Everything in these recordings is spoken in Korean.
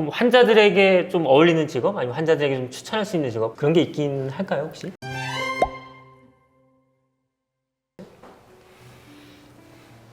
좀 환자들에게 좀 어울리는 직업, 아니면 환자들에게 좀 추천할 수 있는 직업, 그런 게 있긴 할까요, 혹시?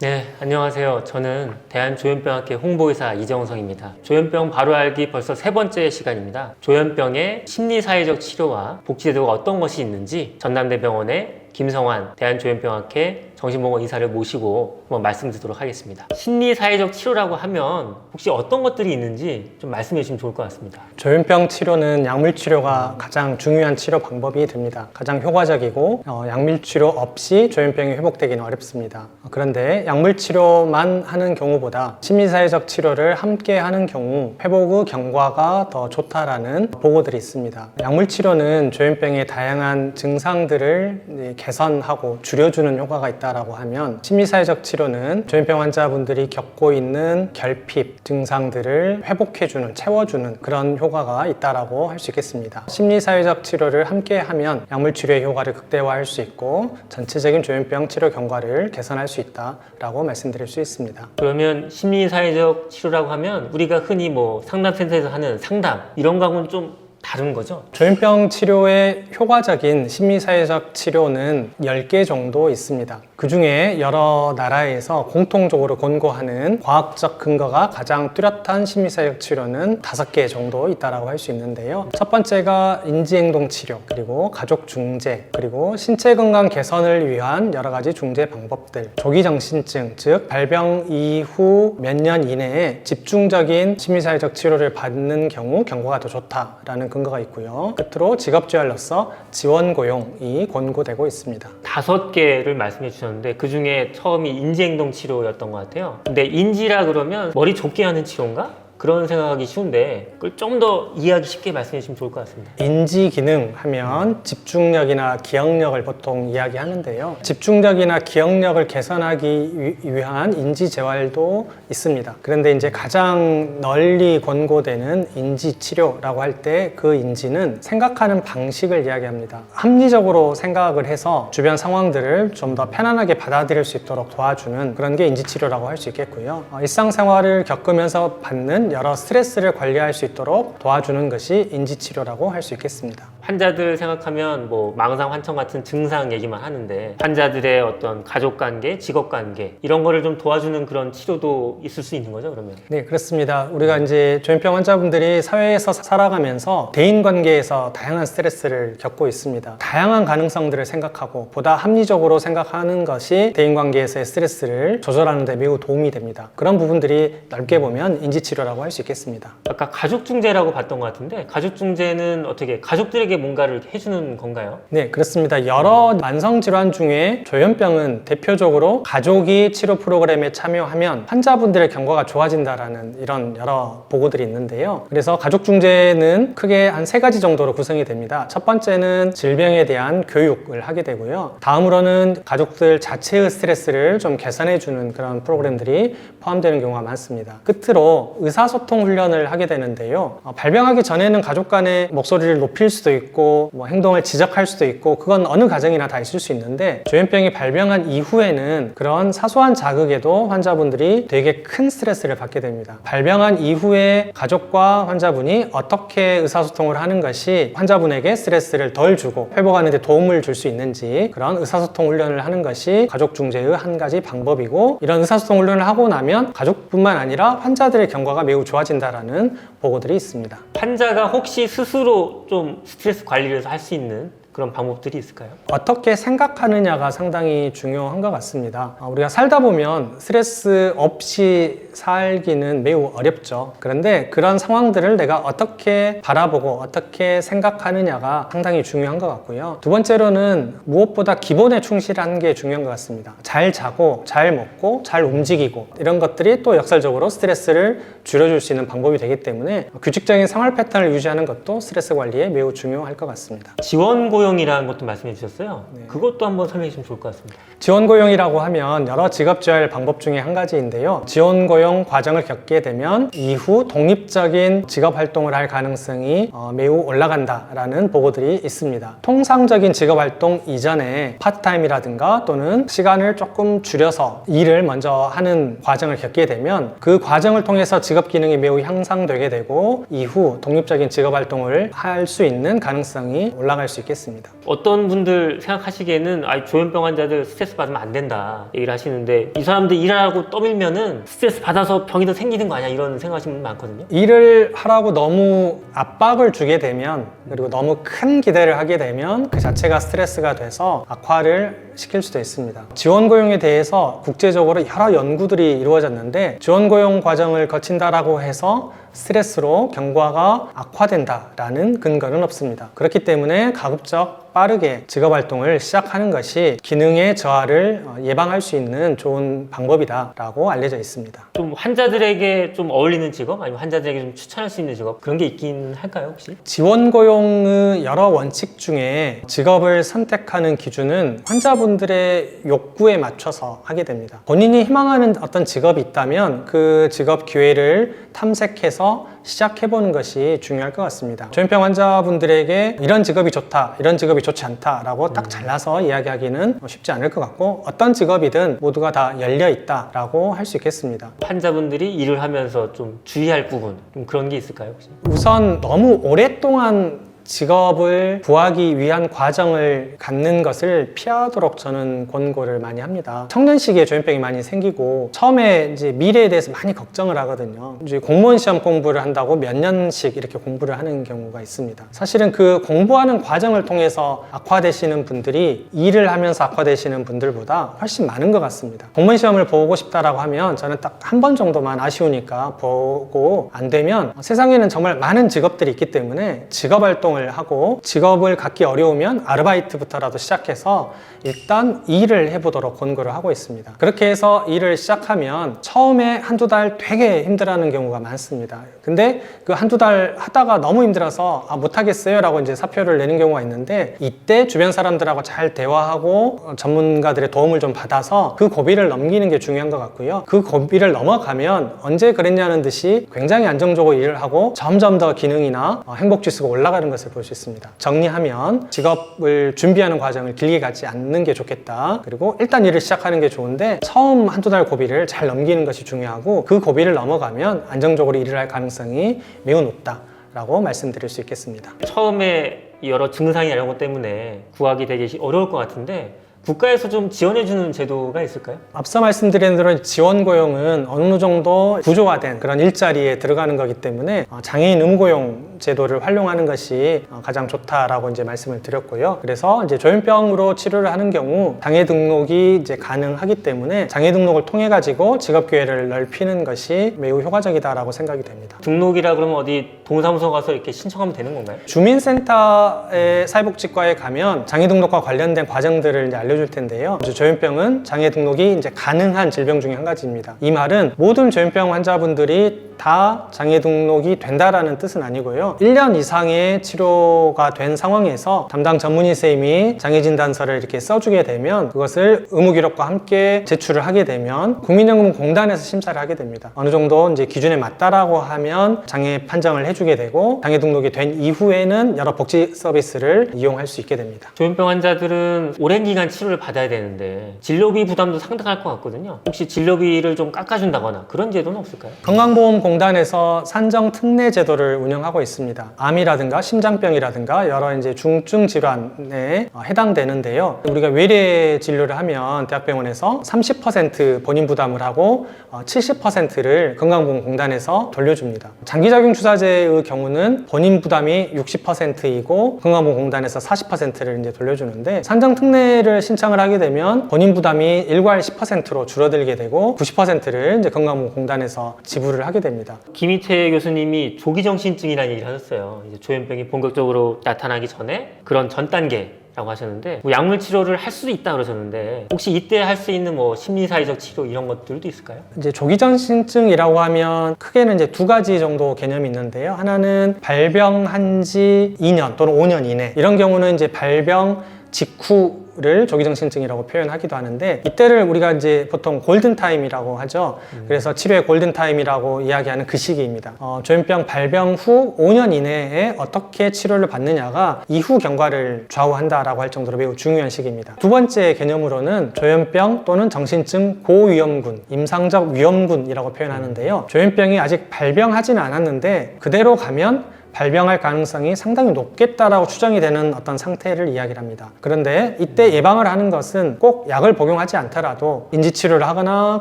네, 안녕하세요. 저는 대한조현병학회 홍보의사 이정성입니다. 조현병 바로 알기 벌써 3번째 시간입니다. 조현병의 심리사회적 치료와 복지제도가 어떤 것이 있는지 전남대병원의 김성환 대한조현병학회 정신보건 의사를 모시고 한번 말씀드리도록 하겠습니다. 심리사회적 치료라고 하면 혹시 어떤 것들이 있는지 좀 말씀해 주시면 좋을 것 같습니다. 조현병 치료는 약물 치료가 가장 중요한 치료 방법이 됩니다. 가장 효과적이고 약물 치료 없이 조현병이 회복되기는 어렵습니다. 그런데 약물 치료만 하는 경우보다 심리사회적 치료를 함께 하는 경우 회복 후 경과가 더 좋다라는 보고들이 있습니다. 약물 치료는 조현병의 다양한 증상들을 개선하고 줄여주는 효과가 있다라고 하면, 심리사회적 치료는 조현병 환자분들이 겪고 있는 결핍 증상들을 회복해주는, 채워주는 그런 효과가 있다라고 할 수 있겠습니다. 심리사회적 치료를 함께 하면 약물 치료의 효과를 극대화할 수 있고 전체적인 조현병 치료 경과를 개선할 수 있다라고 말씀드릴 수 있습니다. 그러면 심리사회적 치료라고 하면 우리가 흔히 뭐 상담센터에서 하는 상담 이런 거하고는 좀 다른 거죠? 조현병 치료에 효과적인 심리사회적 치료는 10개 정도 있습니다. 그 중에 여러 나라에서 공통적으로 권고하는 과학적 근거가 가장 뚜렷한 심리사회적 치료는 5개 정도 있다고 할 수 있는데요. 첫 번째가 인지행동 치료, 그리고 가족 중재, 그리고 신체 건강 개선을 위한 여러 가지 중재 방법들, 조기 정신증, 즉 발병 이후 몇 년 이내에 집중적인 심리사회적 치료를 받는 경우 경과가 더 좋다라는 근거가 있고요. 끝으로 직업재활로서 지원고용이 권고되고 있습니다. 5개를 말씀해 주셨는데 그 중에 처음이 인지행동 치료였던 것 같아요. 근데 인지라 그러면 머리 좁게 하는 치료인가? 그런 생각하기 쉬운데 그걸 좀 더 이해하기 쉽게 말씀해 주시면 좋을 것 같습니다. 인지 기능 하면 집중력이나 기억력을 보통 이야기하는데요. 집중력이나 기억력을 개선하기 위한 인지 재활도 있습니다. 그런데 이제 가장 널리 권고되는 인지 치료라고 할 때 그 인지는 생각하는 방식을 이야기합니다. 합리적으로 생각을 해서 주변 상황들을 좀 더 편안하게 받아들일 수 있도록 도와주는 그런 게 인지 치료라고 할 수 있겠고요. 일상생활을 겪으면서 받는 여러 스트레스를 관리할 수 있도록 도와주는 것이 인지치료라고 할 수 있겠습니다. 환자들 생각하면 뭐 망상, 환청 같은 증상 얘기만 하는데 환자들의 어떤 가족관계, 직업관계 이런 거를 좀 도와주는 그런 치료도 있을 수 있는 거죠, 그러면? 네, 그렇습니다. 우리가 이제 조현병 환자분들이 사회에서 살아가면서 대인관계에서 다양한 스트레스를 겪고 있습니다. 다양한 가능성들을 생각하고 보다 합리적으로 생각하는 것이 대인관계에서의 스트레스를 조절하는 데 매우 도움이 됩니다. 그런 부분들이 넓게 보면 인지치료라고 할 수 있겠습니다. 아까 가족중재라고 봤던 것 같은데 가족중재는 어떻게 가족들에게 뭔가를 해주는 건가요? 네, 그렇습니다. 여러 만성질환 중에 조현병은 대표적으로 가족이 치료 프로그램에 참여하면 환자분들의 경과가 좋아진다라는 이런 여러 보고들이 있는데요. 그래서 가족중재는 크게 한 3가지 정도로 구성이 됩니다. 첫 번째는 질병에 대한 교육을 하게 되고요. 다음으로는 가족들 자체의 스트레스를 좀 개선해주는 그런 프로그램들이 포함되는 경우가 많습니다. 끝으로 의사소통 훈련을 하게 되는데요. 발병하기 전에는 가족 간의 목소리를 높일 수도 있고 행동을 지적할 수도 있고 그건 어느 가정이나 다 있을 수 있는데 조현병이 발병한 이후에는 그런 사소한 자극에도 환자분들이 되게 큰 스트레스를 받게 됩니다. 발병한 이후에 가족과 환자분이 어떻게 의사소통을 하는 것이 환자분에게 스트레스를 덜 주고 회복하는 데 도움을 줄 수 있는지 그런 의사소통 훈련을 하는 것이 가족중재의 한 가지 방법이고, 이런 의사소통 훈련을 하고 나면 가족뿐만 아니라 환자들의 경과가 매우 좋아진다라는 보고들이 있습니다. 환자가 혹시 스스로 좀 스트레스 관리를 할 수 있는 그런 방법들이 있을까요? 어떻게 생각하느냐가 상당히 중요한 것 같습니다. 우리가 살다 보면 스트레스 없이 살기는 매우 어렵죠. 그런데 그런 상황들을 내가 어떻게 바라보고 어떻게 생각하느냐가 상당히 중요한 것 같고요. 두 번째로는 무엇보다 기본에 충실한 게 중요한 것 같습니다. 잘 자고 잘 먹고 잘 움직이고 이런 것들이 또 역설적으로 스트레스를 줄여줄 수 있는 방법이 되기 때문에 규칙적인 생활 패턴을 유지하는 것도 스트레스 관리에 매우 중요할 것 같습니다. 지원고용 지원고용이라는 것도 말씀해 주셨어요. 네. 그것도 한번 설명해 주시면 좋을 것 같습니다. 지원고용이라고 하면 여러 직업 지원 방법 중에 한 가지인데요. 지원고용 과정을 겪게 되면 이후 독립적인 직업 활동을 할 가능성이 매우 올라간다라는 보고들이 있습니다. 통상적인 직업 활동 이전에 파트타임이라든가 또는 시간을 조금 줄여서 일을 먼저 하는 과정을 겪게 되면 그 과정을 통해서 직업 기능이 매우 향상되게 되고 이후 독립적인 직업 활동을 할 수 있는 가능성이 올라갈 수 있겠습니다. 어떤 분들 생각하시기에는 조현병 환자들 스트레스 받으면 안 된다 얘기를 하시는데 이 사람들 일하라고 떠밀면은 스트레스 받아서 병이 더 생기는 거 아니야 이런 생각하시는 분 많거든요. 일을 하라고 너무 압박을 주게 되면 그리고 너무 큰 기대를 하게 되면 그 자체가 스트레스가 돼서 악화를 시킬 수도 있습니다. 지원고용에 대해서 국제적으로 여러 연구들이 이루어졌는데 지원고용 과정을 거친다라고 해서 스트레스로 경과가 악화된다라는 근거는 없습니다. 그렇기 때문에 가급적 빠르게 직업활동을 시작하는 것이 기능의 저하를 예방할 수 있는 좋은 방법이다라고 알려져 있습니다. 좀 환자들에게 좀 어울리는 직업 아니면 환자들에게 좀 추천할 수 있는 직업 그런 게 있긴 할까요 혹시? 지원고용의 여러 원칙 중에 직업을 선택하는 기준은 환자분들의 욕구에 맞춰서 하게 됩니다. 본인이 희망하는 어떤 직업이 있다면 그 직업 기회를 탐색해서 시작해보는 것이 중요할 것 같습니다. 조현병 환자분들에게 이런 직업이 좋다, 이런 직업이 좋지 않다라고 딱 잘라서 이야기하기는 쉽지 않을 것 같고 어떤 직업이든 모두가 다 열려있다라고 할 수 있겠습니다. 환자분들이 일을 하면서 좀 주의할 부분 좀 그런 게 있을까요 혹시? 우선 너무 오랫동안 직업을 구하기 위한 과정을 갖는 것을 피하도록 저는 권고를 많이 합니다. 청년 시기에 조현병이 많이 생기고 처음에 이제 미래에 대해서 많이 걱정을 하거든요. 이제 공무원 시험 공부를 한다고 몇 년씩 이렇게 공부를 하는 경우가 있습니다. 사실은 그 공부하는 과정을 통해서 악화되시는 분들이 일을 하면서 악화되시는 분들보다 훨씬 많은 것 같습니다. 공무원 시험을 보고 싶다라고 하면 저는 딱 한 번 정도만 아쉬우니까 보고 안 되면 세상에는 정말 많은 직업들이 있기 때문에 직업 활동 하고 직업을 갖기 어려우면 아르바이트부터라도 시작해서 일단 일을 해보도록 권고를 하고 있습니다. 그렇게 해서 일을 시작하면 처음에 한두 달 되게 힘들어하는 경우가 많습니다. 근데 그 한두 달 하다가 너무 힘들어서 못하겠어요 라고 이제 사표를 내는 경우가 있는데 이때 주변 사람들하고 잘 대화하고 전문가들의 도움을 좀 받아서 그 고비를 넘기는 게 중요한 것 같고요. 그 고비를 넘어가면 언제 그랬냐는 듯이 굉장히 안정적으로 일을 하고 점점 더 기능이나 행복 지수가 올라가는 것을 볼 수 있습니다. 정리하면 직업을 준비하는 과정을 길게 가지 않는 게 좋겠다. 그리고 일단 일을 시작하는 게 좋은데 처음 한두 달 고비를 잘 넘기는 것이 중요하고 그 고비를 넘어가면 안정적으로 일을 할 가능성이 매우 높다라고 말씀드릴 수 있겠습니다. 처음에 여러 증상이 이런 것 때문에 구하기 되게 어려울 것 같은데 국가에서 좀 지원해주는 제도가 있을까요? 앞서 말씀드린 대로 지원고용은 어느 정도 구조화된 그런 일자리에 들어가는 거기 때문에 장애인 의무고용 제도를 활용하는 것이 가장 좋다라고 이제 말씀을 드렸고요. 그래서 이제 조현병으로 치료를 하는 경우 장애 등록이 이제 가능하기 때문에 장애 등록을 통해 가지고 직업 기회를 넓히는 것이 매우 효과적이다라고 생각이 됩니다. 등록이라 그러면 어디 동사무소 가서 이렇게 신청하면 되는 건가요? 주민센터의 사회복지과에 가면 장애 등록과 관련된 과정들을 이제 알려줄 텐데요. 조현병은 장애 등록이 이제 가능한 질병 중에 한 가지입니다. 이 말은 모든 조현병 환자분들이 다 장애 등록이 된다라는 뜻은 아니고요. 1년 이상의 치료가 된 상황에서 담당 전문의 선생님이 장애 진단서를 이렇게 써주게 되면 그것을 의무기록과 함께 제출을 하게 되면 국민연금공단에서 심사를 하게 됩니다. 어느 정도 이제 기준에 맞다라고 하면 장애 판정을 해주게 되고 장애 등록이 된 이후에는 여러 복지 서비스를 이용할 수 있게 됩니다. 조현병 환자들은 오랜 기간 치료를 받아야 되는데 진료비 부담도 상당할 것 같거든요. 혹시 진료비를 좀 깎아준다거나 그런 제도는 없을까요? 건강보험공단에서 산정 특례 제도를 운영하고 있습니다. 암이라든가 심장병이라든가 여러 이제 중증 질환에 해당되는데요. 우리가 외래 진료를 하면 대학병원에서 30% 본인 부담을 하고 70%를 건강보험공단에서 돌려줍니다. 장기작용 주사제의 경우는 본인 부담이 60%이고 건강보험공단에서 40%를 이제 돌려주는데 산정 특례를 신청을 하게 되면 본인 부담이 일괄 10%로 줄어들게 되고 90%를 이제 건강보험공단에서 지불을 하게 됩니다. 김희태 교수님이 조기정신증이라는 얘기를 하셨어요. 이제 조현병이 본격적으로 나타나기 전에 그런 전 단계라고 하셨는데 뭐 약물 치료를 할 수도 있다 그러셨는데 혹시 이때 할 수 있는 뭐 심리사회적 치료 이런 것들도 있을까요? 이제 조기정신증이라고 하면 크게는 이제 두 가지 정도 개념이 있는데요. 하나는 발병한 지 2년 또는 5년 이내 이런 경우는 이제 발병 직후를 조기정신증이라고 표현하기도 하는데 이때를 우리가 이제 보통 골든타임이라고 하죠. 그래서 치료의 골든타임이라고 이야기하는 그 시기입니다. 조현병 발병 후 5년 이내에 어떻게 치료를 받느냐가 이후 경과를 좌우한다라고 할 정도로 매우 중요한 시기입니다. 두 번째 개념으로는 조현병 또는 정신증 고위험군, 임상적 위험군이라고 표현하는데요. 조현병이 아직 발병하지는 않았는데 그대로 가면 발병할 가능성이 상당히 높겠다라고 추정이 되는 어떤 상태를 이야기를 합니다. 그런데 이때 예방을 하는 것은 꼭 약을 복용하지 않더라도 인지치료를 하거나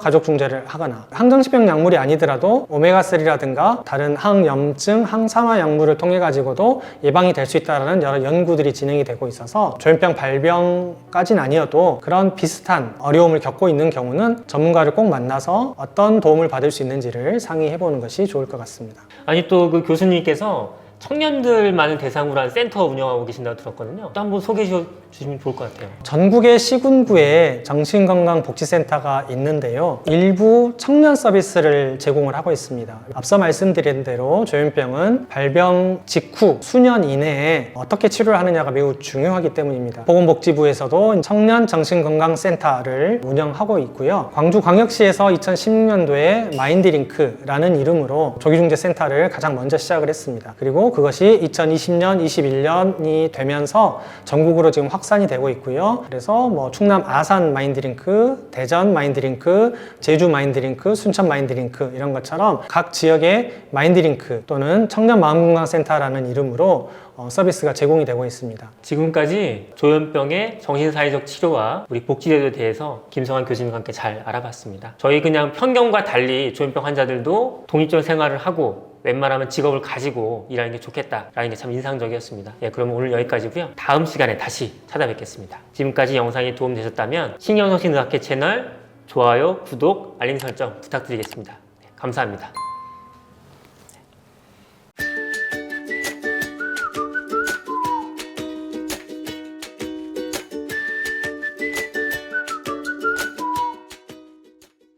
가족중재를 하거나 항정시병 약물이 아니더라도 오메가3라든가 다른 항염증, 항산화 약물을 통해 가지고도 예방이 될 수 있다는 여러 연구들이 진행이 되고 있어서 조현병 발병까지는 아니어도 그런 비슷한 어려움을 겪고 있는 경우는 전문가를 꼭 만나서 어떤 도움을 받을 수 있는지를 상의해 보는 것이 좋을 것 같습니다. 아니 또 그 교수님께서 청년들만을 대상으로 한 센터 운영하고 계신다고 들었거든요. 또 한번 소개해 주시면 좋을 것 같아요. 전국의 시군구에 정신건강복지센터가 있는데요. 일부 청년 서비스를 제공을 하고 있습니다. 앞서 말씀드린 대로 조현병은 발병 직후 수년 이내에 어떻게 치료를 하느냐가 매우 중요하기 때문입니다. 보건복지부에서도 청년 정신건강센터를 운영하고 있고요. 광주광역시에서 2016년도에 마인드링크라는 이름으로 조기중재센터를 가장 먼저 시작을 했습니다. 그리고 그것이 2020년, 21년이 되면서 전국으로 지금 확산이 되고 있고요. 그래서 뭐 충남 아산 마인드링크, 대전 마인드링크, 제주 마인드링크, 순천 마인드링크 이런 것처럼 각 지역의 마인드링크 또는 청년 마음건강센터라는 이름으로 서비스가 제공이 되고 있습니다. 지금까지 조현병의 정신사회적 치료와 우리 복지제도에 대해서 김성환 교수님과 함께 잘 알아봤습니다. 저희 그냥 편견과 달리 조현병 환자들도 독립적 생활을 하고 웬만하면 직업을 가지고 일하는 게 좋겠다라는 게 참 인상적이었습니다. 예, 그럼 오늘 여기까지고요. 다음 시간에 다시 찾아뵙겠습니다. 지금까지 영상이 도움되셨다면 신경정신의학회 채널 좋아요, 구독, 알림 설정 부탁드리겠습니다. 네, 감사합니다.